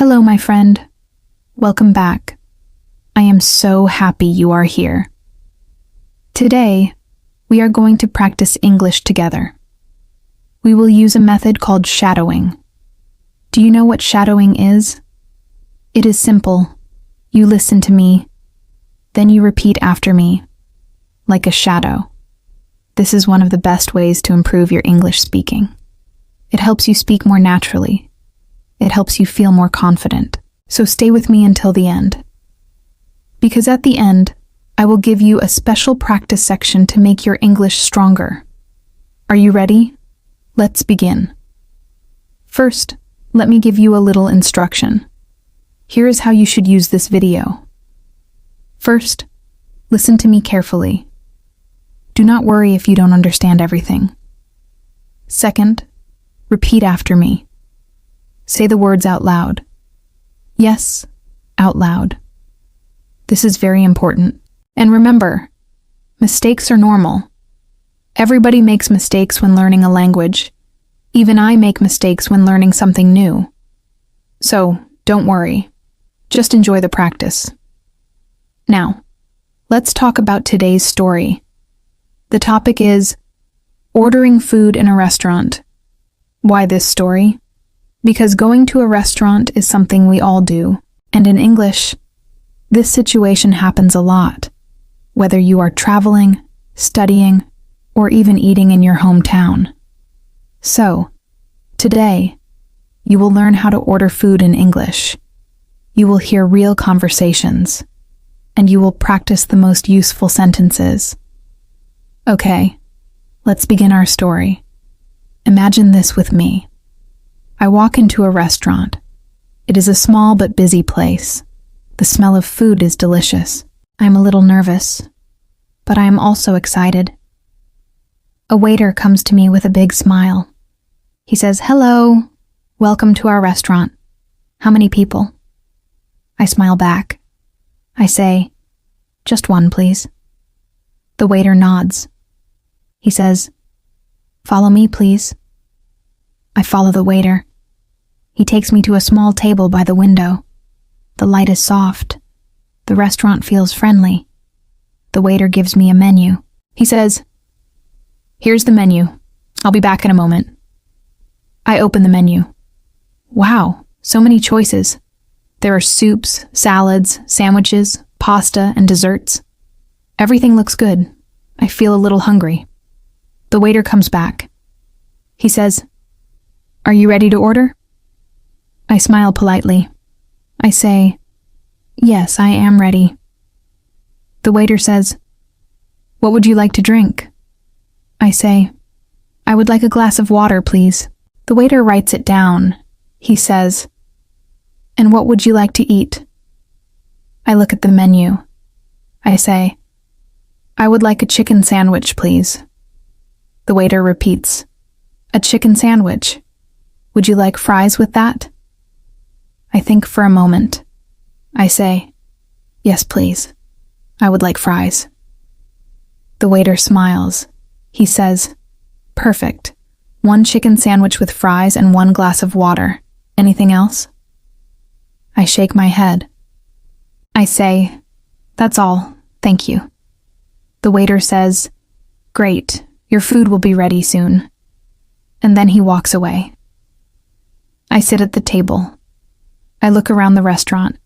Hello, my friend. Welcome back. I am so happy you are here. Today, we are going to practice English together. We will use a method called shadowing. Do you know what shadowing is? It is simple. You listen to me, then you repeat after me, like a shadow. This is one of the best ways to improve your English speaking. It helps you speak more naturally. It helps you feel more confident. So stay with me until the end. Because at the end, I will give you a special practice section to make your English stronger. Are you ready? Let's begin. First, let me give you a little instruction. Here is how you should use this video. First, listen to me carefully. Do not worry if you don't understand everything. Second, repeat after me. Say the words out loud. Yes, out loud. This is very important. And remember, mistakes are normal. Everybody makes mistakes when learning a language. Even I make mistakes when learning something new. So, don't worry. Just enjoy the practice. Now, let's talk about today's story. The topic is ordering food in a restaurant. Why this story? Because going to a restaurant is something we all do, and in English, this situation happens a lot, whether you are traveling, studying, or even eating in your hometown. So, today, you will learn how to order food in English. You will hear real conversations, and you will practice the most useful sentences. Okay, let's begin our story. Imagine this with me. I walk into a restaurant. It is a small but busy place. The smell of food is delicious. I'm a little nervous, but I am also excited. A waiter comes to me with a big smile. He says, "Hello, welcome to our restaurant. How many people?" I smile back. I say, "Just one, please." The waiter nods. He says, "Follow me, please." I follow the waiter. He takes me to a small table by the window. The light is soft. The restaurant feels friendly. The waiter gives me a menu. He says, "Here's the menu. I'll be back in a moment." I open the menu. Wow, so many choices. There are soups, salads, sandwiches, pasta, and desserts. Everything looks good. I feel a little hungry. The waiter comes back. He says, "Are you ready to order?" I smile politely. I say, "Yes, I am ready." The waiter says, "What would you like to drink?" I say, "I would like a glass of water, please." The waiter writes it down. He says, "And what would you like to eat?" I look at the menu. I say, "I would like a chicken sandwich, please." The waiter repeats, "A chicken sandwich. Would you like fries with that?" I think for a moment. I say, "Yes, please. I would like fries." The waiter smiles. He says, "Perfect. One chicken sandwich with fries and one glass of water. Anything else?" I shake my head. I say, "That's all. Thank you." The waiter says, "Great. Your food will be ready soon." And then he walks away. I sit at the table. I look around the restaurant.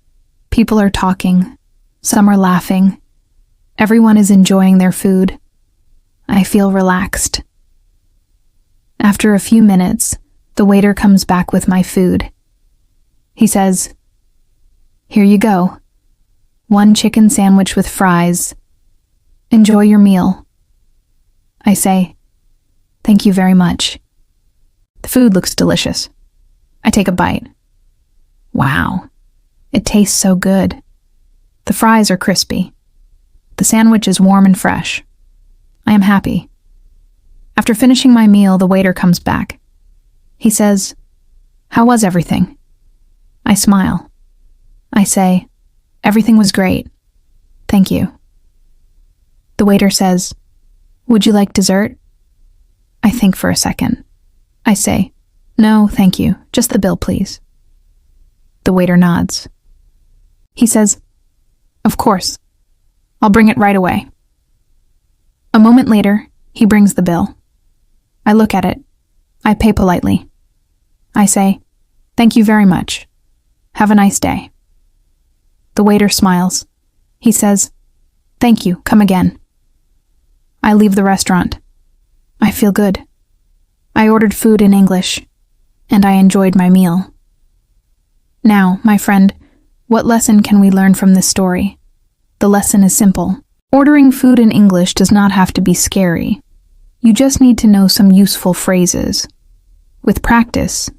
People are talking. Some are laughing. Everyone is enjoying their food. I feel relaxed. After a few minutes, the waiter comes back with my food. He says, "Here you go. One chicken sandwich with fries. Enjoy your meal." I say, "Thank you very much." The food looks delicious. I take a bite. Wow, it tastes so good. The fries are crispy. The sandwich is warm and fresh. I am happy. After finishing my meal, the waiter comes back. He says, "How was everything?" I smile. I say, "Everything was great. Thank you." The waiter says, "Would you like dessert?" I think for a second. I say, "No, thank you. Just the bill, please." The waiter nods. He says, "Of course. I'll bring it right away." A moment later, he brings the bill. I look at it. I pay politely. I say, "Thank you very much. Have a nice day." The waiter smiles. He says, "Thank you, come again." I leave the restaurant. I feel good. I ordered food in English, and I enjoyed my meal. Now, my friend, what lesson can we learn from this story? The lesson is simple. Ordering food in English does not have to be scary. You just need to know some useful phrases. With practice,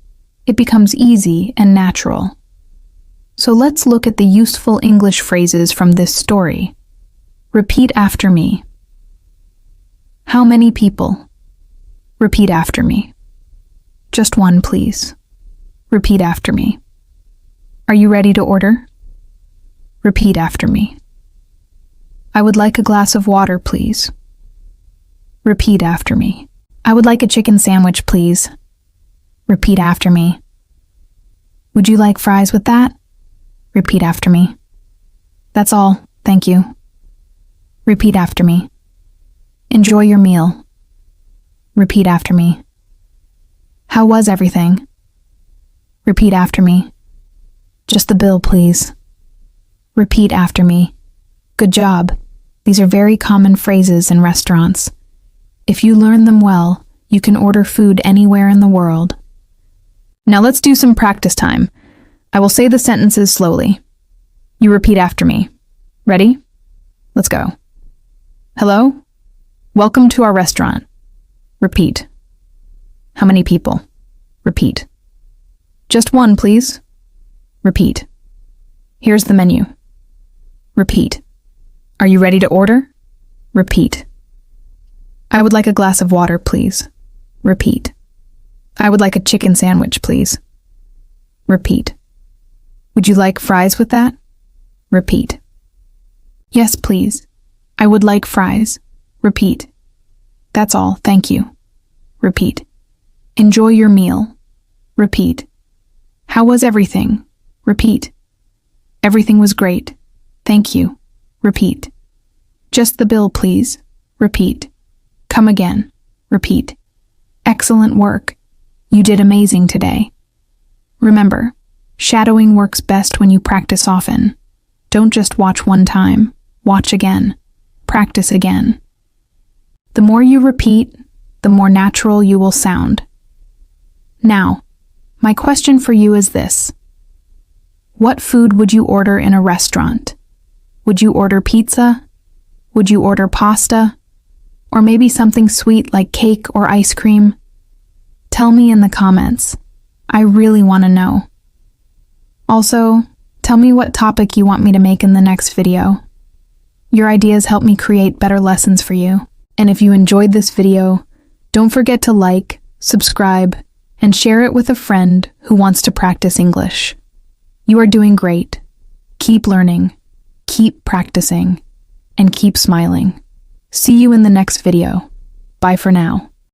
it becomes easy and natural. So let's look at the useful English phrases from this story. Repeat after me. How many people? Repeat after me. Just one, please. Repeat after me. Are you ready to order? Repeat after me. I would like a glass of water, please. Repeat after me. I would like a chicken sandwich, please. Repeat after me. Would you like fries with that? Repeat after me. That's all, thank you. Repeat after me. Enjoy your meal. Repeat after me. How was everything? Repeat after me. Just the bill, please. Repeat after me. Good job. These are very common phrases in restaurants. If you learn them well, you can order food anywhere in the world. Now let's do some practice time. I will say the sentences slowly. You repeat after me. Ready? Let's go. Hello? Welcome to our restaurant. Repeat. How many people? Repeat. Just one, please. Repeat. Here's the menu. Repeat. Are you ready to order? Repeat. I would like a glass of water, please. Repeat. I would like a chicken sandwich, please. Repeat. Would you like fries with that? Repeat. Yes, please. I would like fries. Repeat. That's all, thank you. Repeat. Enjoy your meal. Repeat. How was everything? Repeat. Everything was great. Thank you. Repeat. Just the bill, please. Repeat. Come again. Repeat. Excellent work. You did amazing today. Remember, shadowing works best when you practice often. Don't just watch one time. Watch again. Practice again. The more you repeat, the more natural you will sound. Now, my question for you is this. What food would you order in a restaurant? Would you order pizza? Would you order pasta? Or maybe something sweet like cake or ice cream? Tell me in the comments. I really want to know. Also, tell me what topic you want me to make in the next video. Your ideas help me create better lessons for you. And if you enjoyed this video, don't forget to like, subscribe, and share it with a friend who wants to practice English. You are doing great. Keep learning, keep practicing, and keep smiling. See you in the next video. Bye for now.